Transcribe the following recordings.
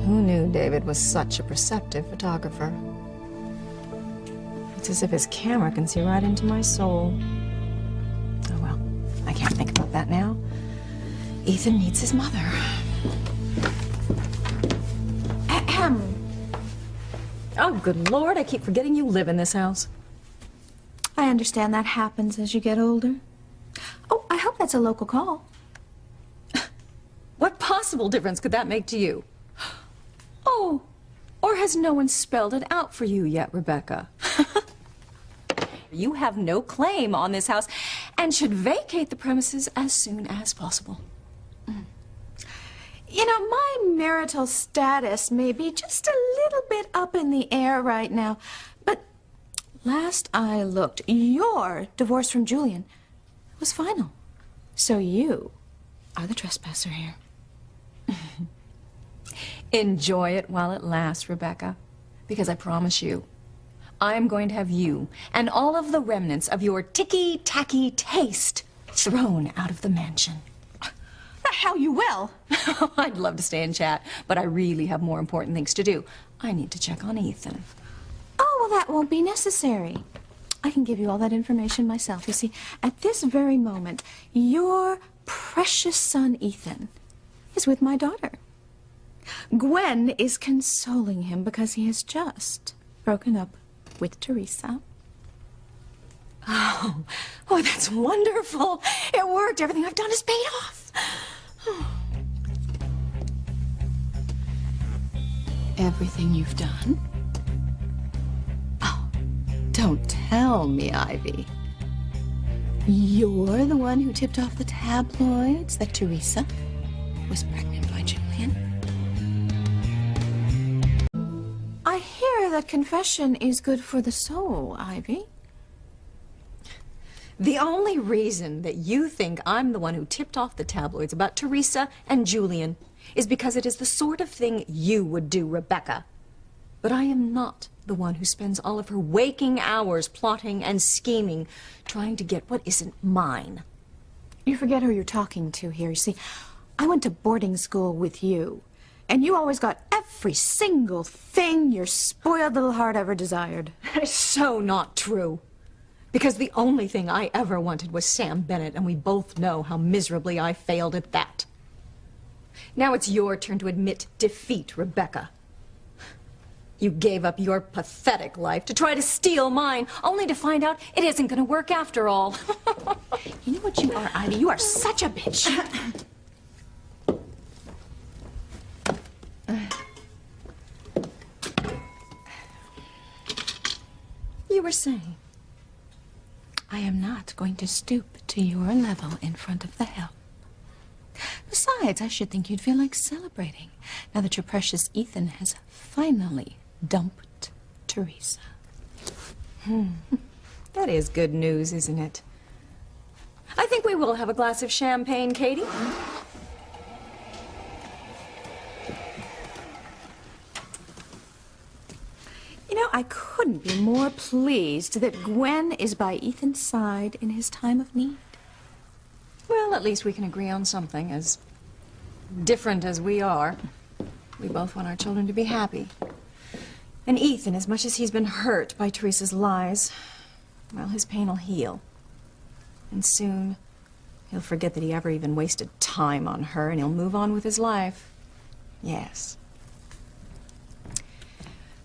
Who knew David was such a perceptive photographer? It's as if his camera can see right into my soul. Oh well, I can't think about that now. Ethan needs his mother. Ahem. Oh, good Lord, I keep forgetting you live in this house. I understand that happens as you get older. Oh, I hope that's a local call. What possible difference could that make to you? Oh, Or has no one spelled it out for you yet, Rebecca? You have no claim on this house and should vacate the premises as soon as possible. you know, my marital status may be just a little bit up in the air right now, but last I looked, your divorce from Julian was final. So you are the trespasser here. Enjoy it while it lasts, Rebecca, because I promise you, I'm going to have you and all of the remnants of your ticky-tacky taste thrown out of the mansion. The hell you will! I'd love to stay and chat, but I really have more important things to do. I need to check on Ethan. Oh, well, that won't be necessary. I can give you all that information myself. You see, at this very moment, your precious son, Ethan, is with my daughter. Gwen is consoling him because he has just broken up with Teresa. Oh, that's wonderful. It worked. Everything I've done is paid off. Everything you've done? Oh, don't tell me, Ivy. You're the one who tipped off the tabloids that Teresa was pregnant by Julian? I hear that confession is good for the soul, Ivy. The only reason that you think I'm the one who tipped off the tabloids about Teresa and Julian is because it is the sort of thing you would do, Rebecca. But I am not the one who spends all of her waking hours plotting and scheming, trying to get what isn't mine. You forget who you're talking to here. You see, I went to boarding school with you, and you always got every single thing your spoiled little heart ever desired. That is so not true. Because the only thing I ever wanted was Sam Bennett, and we both know how miserably I failed at that. Now it's your turn to admit defeat, Rebecca. You gave up your pathetic life to try to steal mine, only to find out it isn't going to work after all. You know what you are, Ivy? You are such a bitch. You were saying? I am not going to stoop to your level in front of the help. Besides, I should think you'd feel like celebrating now that your precious Ethan has finally dumped Teresa. That is good news, isn't it? I think we will have a glass of champagne, Katie. You know, I couldn't be more pleased that Gwen is by Ethan's side in his time of need. Well, at least we can agree on something. As different as we are, we both want our children to be happy. And Ethan, as much as he's been hurt by Teresa's lies, well, his pain will heal. And soon, he'll forget that he ever even wasted time on her, and he'll move on with his life. Yes.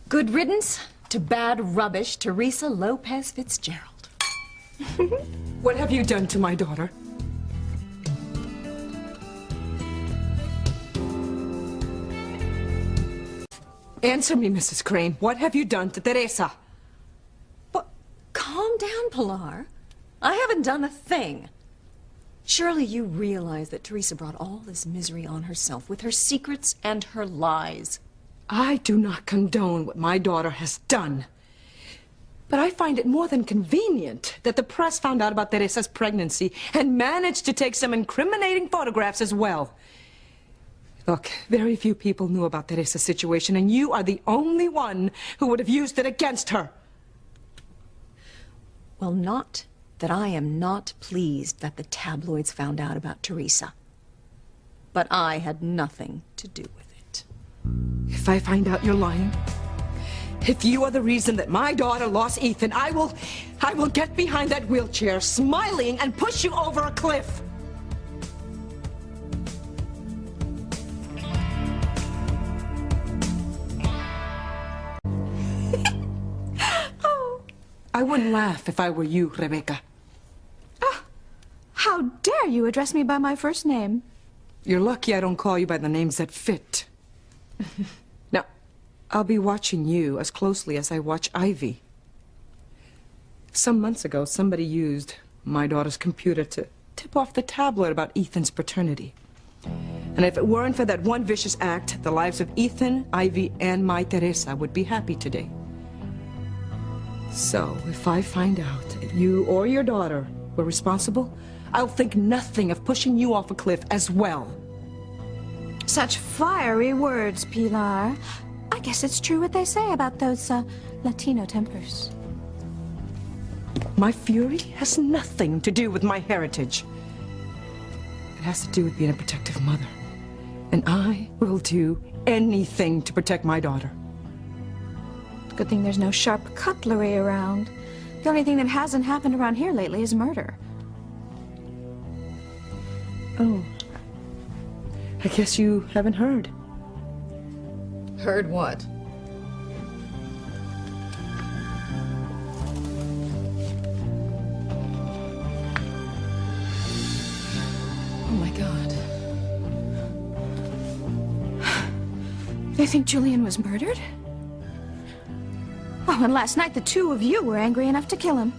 Good riddance to bad rubbish, Teresa Lopez Fitzgerald. What have you done to my daughter? Answer me, Mrs. Crane. What have you done to Teresa? But calm down, Pilar. I haven't done a thing. Surely you realize that Teresa brought all this misery on herself with her secrets and her lies. I do not condone what my daughter has done. But I find it more than convenient that the press found out about Teresa's pregnancy and managed to take some incriminating photographs as well. Look, very few people knew about Teresa's situation, and you are the only one who would have used it against her. Well, not that I am not pleased that the tabloids found out about Teresa. But I had nothing to do with it. If I find out you're lying, if you are the reason that my daughter lost Ethan, I will get behind that wheelchair, smiling, and push you over a cliff. Oh. I wouldn't laugh if I were you, Rebecca. Ah, how dare you address me by my first name? You're lucky I don't call you by the names that fit. Now, I'll be watching you as closely as I watch Ivy. Some months ago, somebody used my daughter's computer to tip off the tabloid about Ethan's paternity. And if it weren't for that one vicious act, the lives of Ethan, Ivy, and my Teresa would be happy today. So, if I find out that you or your daughter were responsible, I'll think nothing of pushing you off a cliff as well. Such fiery words, Pilar. I guess it's true what they say about those, Latino tempers. My fury has nothing to do with my heritage. It has to do with being a protective mother. And I will do anything to protect my daughter. Good thing there's no sharp cutlery around. The only thing that hasn't happened around here lately is murder. Oh. I guess you haven't heard. Heard what? Oh, my God. They think Julian was murdered? Oh, and last night the two of you were angry enough to kill him.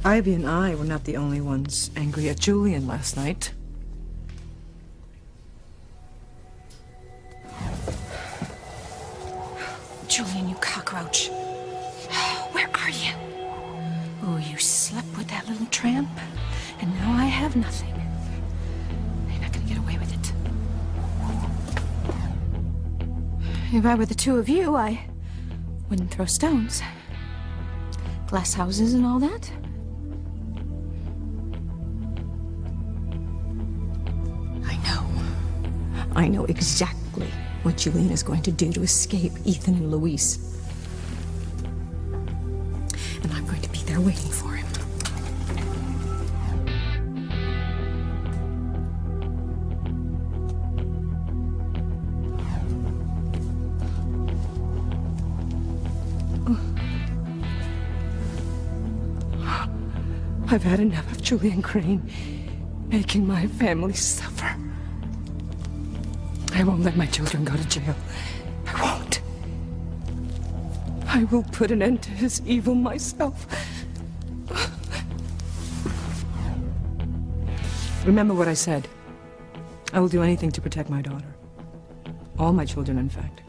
Ivy and I were not the only ones angry at Julian last night. Julian, you cockroach. Where are you? Oh, you slept with that little tramp, and now I have nothing. You're not gonna get away with it. If I were the two of you, I wouldn't throw stones. Glass houses and all that. I know exactly what Julian is going to do to escape Ethan and Luis. And I'm going to be there waiting for him. I've had enough of Julian Crane making my family suffer. I won't let my children go to jail. I won't. I will put an end to his evil myself. Remember what I said. I will do anything to protect my daughter. All my children, in fact.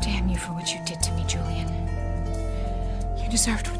Damn you for what you did to me, Julian. You deserved what